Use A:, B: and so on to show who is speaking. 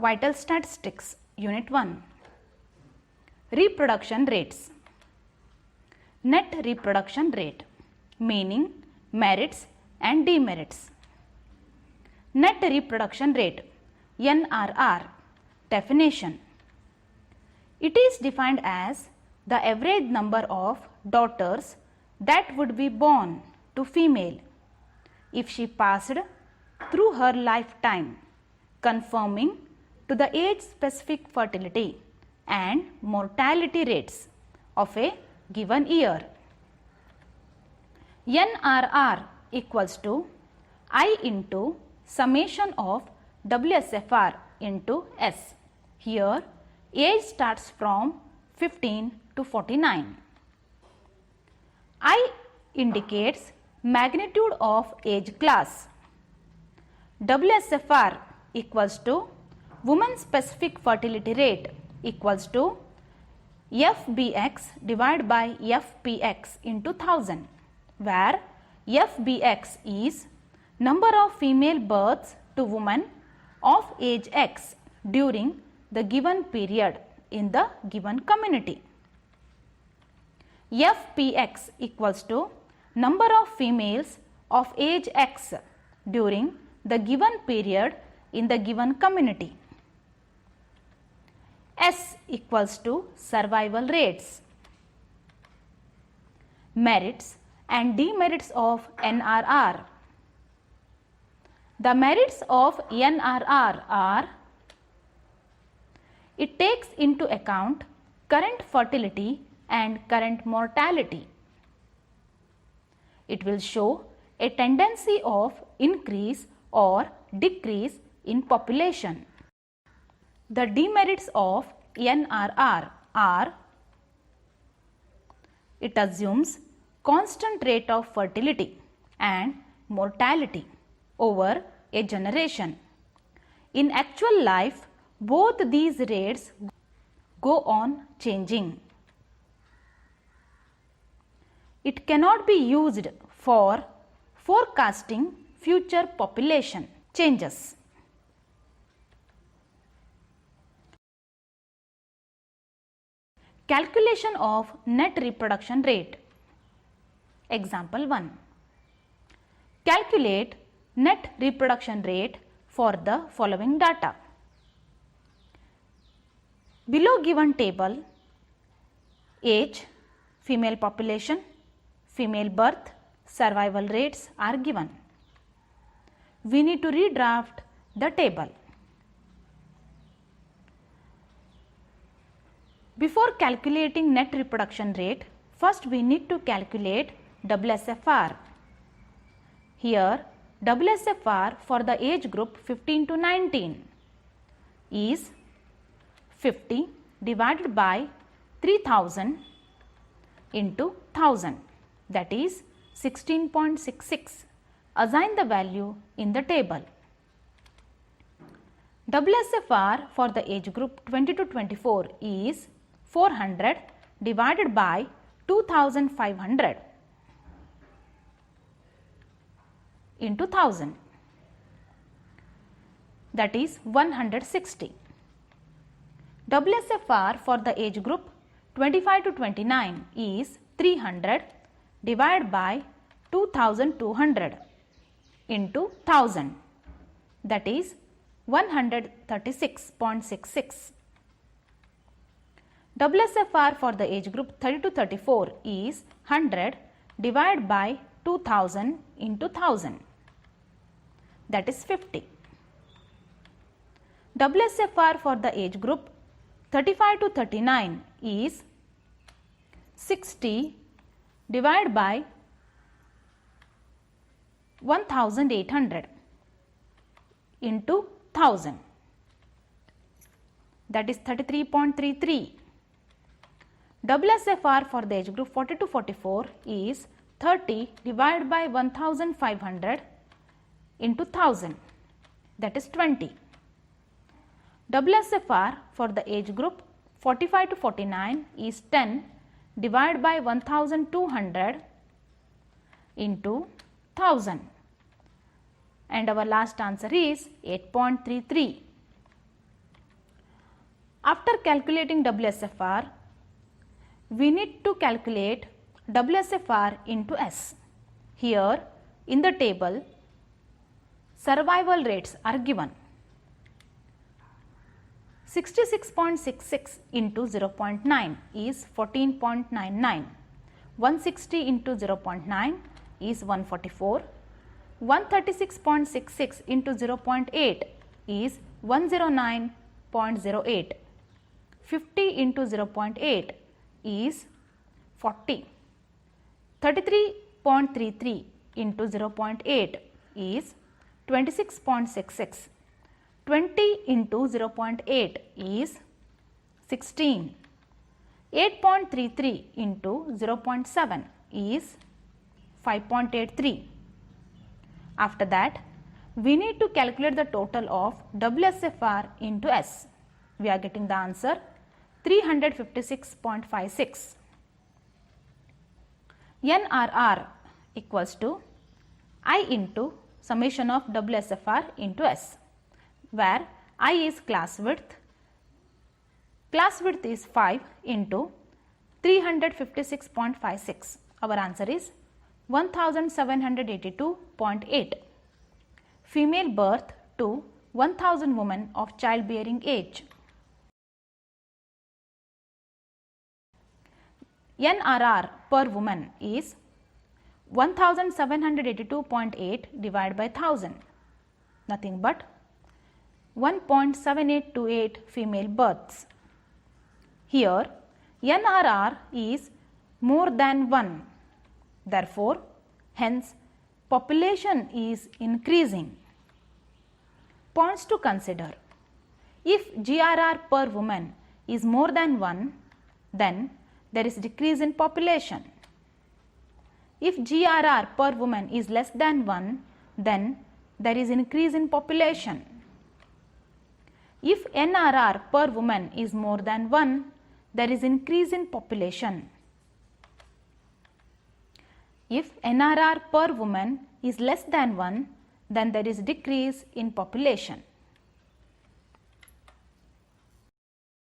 A: Vital Statistics, Unit 1. Reproduction rates. Net reproduction rate, meaning merits and demerits. Net reproduction rate, NRR. Definition. It is defined as the average number of daughters that would be born to female if she passed through her lifetime, conforming to the age-specific fertility and mortality rates of a given year. NRR equals to I into summation of WSFR into S. Here, age starts from 15 to 49. I indicates magnitude of age class. WSFR equals to woman specific fertility rate equals to FBX divided by FPX into 1000, where FBX is number of female births to women of age X during the given period in the given community. FPX equals to number of females of age X during the given period in the given community. S equals to survival rates. Merits and demerits of NRR. The merits of NRR are: it takes into account current fertility and current mortality. It will show a tendency of increase or decrease in population. The demerits of NRR are: it assumes constant rate of fertility and mortality over a generation. In actual life, both these rates go on changing. It cannot be used for forecasting future population changes. Calculation of net reproduction rate. Example 1. Calculate net reproduction rate for the following data. Below given table, age, female population, female birth, survival rates are given. We need to redraft the table. Before calculating net reproduction rate, first we need to calculate WSFR. Here, WSFR for the age group 15 to 19 is 50 divided by 3000 into 1000, that is 16.66. Assign the value in the table. WSFR for the age group 20 to 24 is 400 divided by 2500 into 1000, that is 160. WSFR for the age group 25 to 29 is 300 divided by 2200 into 1000, that is 136.66. WSFR for the age group 30 to 34 is 100 divided by 2000 into 1000, that is 50. WSFR for the age group 35 to 39 is 60 divided by 1800 into 1000, that is 33.33. WSFR for the age group 40 to 44 is 30 divided by 1500 into 1000, that is 20. WSFR for the age group 45 to 49 is 10 divided by 1200 into 1000, and our last answer is 8.33. After calculating WSFR, we need to calculate WSFR into S. Here in the table, survival rates are given. 66.66 into 0.9 is 14.99. 160 into 0.9 is 144. 136.66 into 0.8 is 109.08. 50 into 0.8 is 40. 33.33 into 0.8 is 26.66. 20 into 0.8 is 16. 8.33 into 0.7 is 5.83. After that, we need to calculate the total of WSFR into S. We are getting the answer 356.56. NRR equals to I into summation of WSFR into S, where I is class width. Class width is 5 into 356.56. Our answer is 1782.8. Female birth to 1000 women of childbearing age. NRR per woman is 1782.8 divided by 1000, nothing but 1.7828 female births. Here NRR is more than 1, therefore hence population is increasing. Points to consider: if GRR per woman is more than 1, then there is decrease in population. If GRR per woman is less than 1, then there is increase in population. If NRR per woman is more than 1, there is increase in population. If NRR per woman is less than 1, then there is decrease in population.